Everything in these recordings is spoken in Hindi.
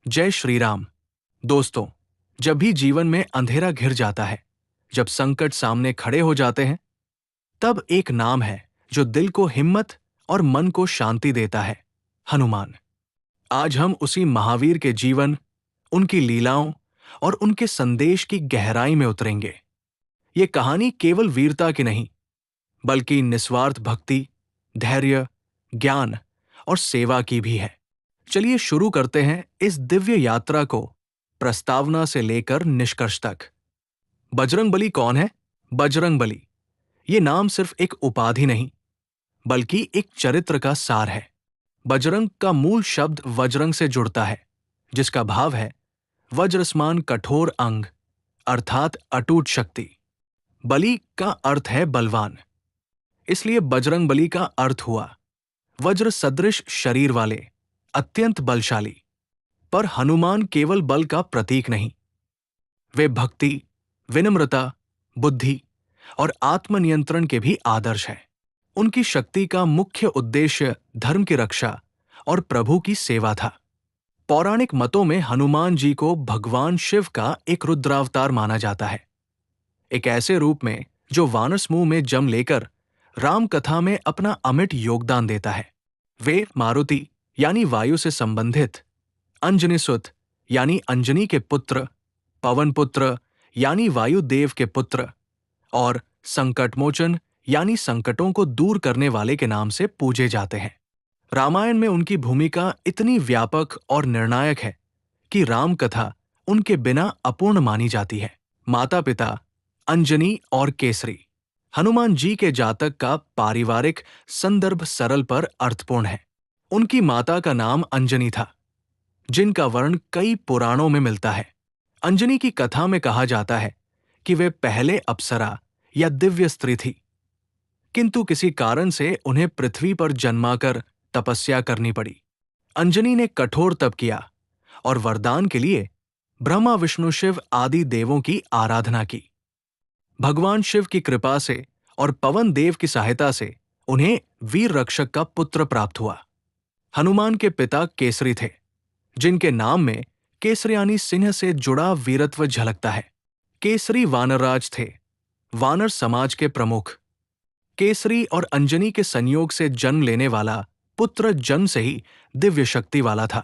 जय श्री राम। दोस्तों, जब भी जीवन में अंधेरा घिर जाता है, जब संकट सामने खड़े हो जाते हैं, तब एक नाम है जो दिल को हिम्मत और मन को शांति देता है, हनुमान। आज हम उसी महावीर के जीवन, उनकी लीलाओं और उनके संदेश की गहराई में उतरेंगे। ये कहानी केवल वीरता की नहीं, बल्कि निस्वार्थ भक्ति, धैर्य, ज्ञान और सेवा की भी है। चलिए शुरू करते हैं इस दिव्य यात्रा को, प्रस्तावना से लेकर निष्कर्ष तक। बजरंगबली कौन है? बजरंगबली ये नाम सिर्फ एक उपाधि नहीं, बल्कि एक चरित्र का सार है। बजरंग का मूल शब्द वज्रंग से जुड़ता है, जिसका भाव है वज्रसमान कठोर अंग, अर्थात अटूट शक्ति। बली का अर्थ है बलवान, इसलिए बजरंगबली का अर्थ हुआ वज्र सदृश शरीर वाले, अत्यंत बलशाली। पर हनुमान केवल बल का प्रतीक नहीं, वे भक्ति, विनम्रता, बुद्धि और आत्मनियंत्रण के भी आदर्श हैं। उनकी शक्ति का मुख्य उद्देश्य धर्म की रक्षा और प्रभु की सेवा था। पौराणिक मतों में हनुमान जी को भगवान शिव का एक रुद्रावतार माना जाता है, एक ऐसे रूप में जो वानर समूह में जन्म लेकर राम कथा में अपना अमिट योगदान देता है। वे मारुति यानी वायु से संबंधित, अंजनीसुत यानी अंजनी के पुत्र, पवन पुत्र यानी वायुदेव के पुत्र और संकटमोचन यानी संकटों को दूर करने वाले के नाम से पूजे जाते हैं। रामायण में उनकी भूमिका इतनी व्यापक और निर्णायक है कि राम कथा उनके बिना अपूर्ण मानी जाती है। माता पिता अंजनी और केसरी। हनुमान जी के जातक का पारिवारिक संदर्भ सरल पर अर्थपूर्ण है। उनकी माता का नाम अंजनी था, जिनका वर्ण कई पुराणों में मिलता है। अंजनी की कथा में कहा जाता है कि वे पहले अप्सरा या दिव्य स्त्री थी, किंतु किसी कारण से उन्हें पृथ्वी पर जन्माकर तपस्या करनी पड़ी। अंजनी ने कठोर तप किया और वरदान के लिए ब्रह्मा विष्णु शिव आदि देवों की आराधना की। भगवान शिव की कृपा से और पवन देव की सहायता से उन्हें वीर रक्षक का पुत्र प्राप्त हुआ। हनुमान के पिता केसरी थे, जिनके नाम में केसरियानी सिंह से जुड़ा वीरत्व झलकता है। केसरी वानरराज थे, वानर समाज के प्रमुख। केसरी और अंजनी के संयोग से जन्म लेने वाला पुत्र जन्म से ही दिव्य शक्ति वाला था,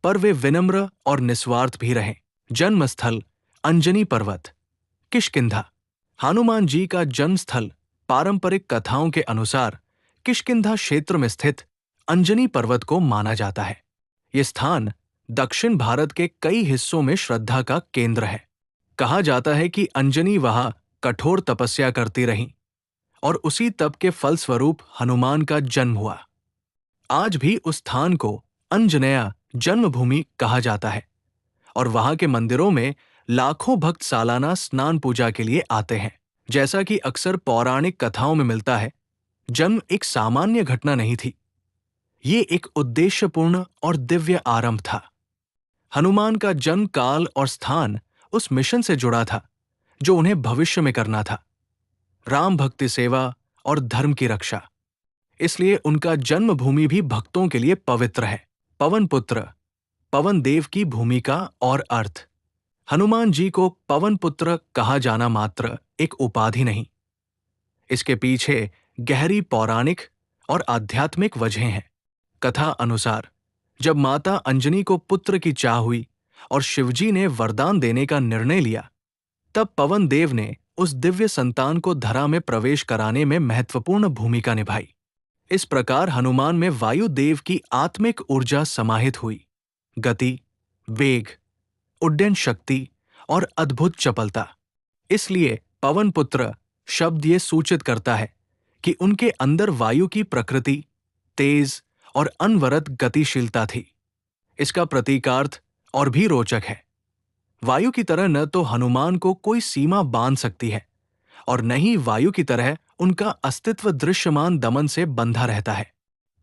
पर वे विनम्र और निस्वार्थ भी रहे। जन्मस्थल अंजनी पर्वत, किष्किंधा। हनुमान जी का जन्मस्थल पारंपरिक कथाओं के अनुसार किष्किंधा क्षेत्र में स्थित अंजनी पर्वत को माना जाता है। ये स्थान दक्षिण भारत के कई हिस्सों में श्रद्धा का केंद्र है। कहा जाता है कि अंजनी वहां कठोर तपस्या करती रहीं और उसी तप के फलस्वरूप हनुमान का जन्म हुआ। आज भी उस स्थान को अंजनेया जन्मभूमि कहा जाता है और वहां के मंदिरों में लाखों भक्त सालाना स्नान पूजा के लिए आते हैं। जैसा कि अक्सर पौराणिक कथाओं में मिलता है, जन्म एक सामान्य घटना नहीं थी, ये एक उद्देश्यपूर्ण और दिव्य आरंभ था। हनुमान का जन्म काल और स्थान उस मिशन से जुड़ा था जो उन्हें भविष्य में करना था, राम भक्ति सेवा और धर्म की रक्षा। इसलिए उनका जन्मभूमि भी भक्तों के लिए पवित्र है। पवन पुत्र, पवन देव की भूमिका और अर्थ। हनुमान जी को पवन पुत्र कहा जाना मात्र एक उपाधि नहीं, इसके पीछे गहरी पौराणिक और आध्यात्मिक वजहें हैं। कथा अनुसार जब माता अंजनी को पुत्र की चाह हुई और शिवजी ने वरदान देने का निर्णय लिया, तब पवन देव ने उस दिव्य संतान को धरा में प्रवेश कराने में महत्वपूर्ण भूमिका निभाई। इस प्रकार हनुमान में वायुदेव की आत्मिक ऊर्जा समाहित हुई। गति, वेग, उड्डयन शक्ति और अद्भुत चपलता। इसलिए पवन पुत्र शब्द ये सूचित करता है कि उनके अंदर वायु की प्रकृति, तेज और अनवरत गतिशीलता थी। इसका प्रतीकार्थ और भी रोचक है। वायु की तरह न तो हनुमान को कोई सीमा बांध सकती है और न ही वायु की तरह उनका अस्तित्व दृश्यमान दमन से बंधा रहता है।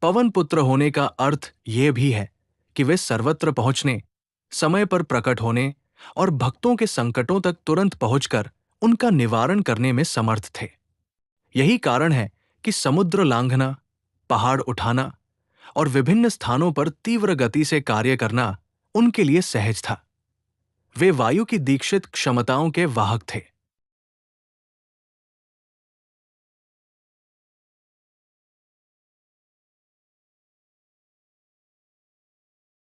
पवन पुत्र होने का अर्थ यह भी है कि वे सर्वत्र पहुंचने, समय पर प्रकट होने और भक्तों के संकटों तक तुरंत पहुंचकर उनका निवारण करने में समर्थ थे। यही कारण है कि समुद्र लांघना, पहाड़ उठाना और विभिन्न स्थानों पर तीव्र गति से कार्य करना उनके लिए सहज था। वे वायु की दीक्षित क्षमताओं के वाहक थे।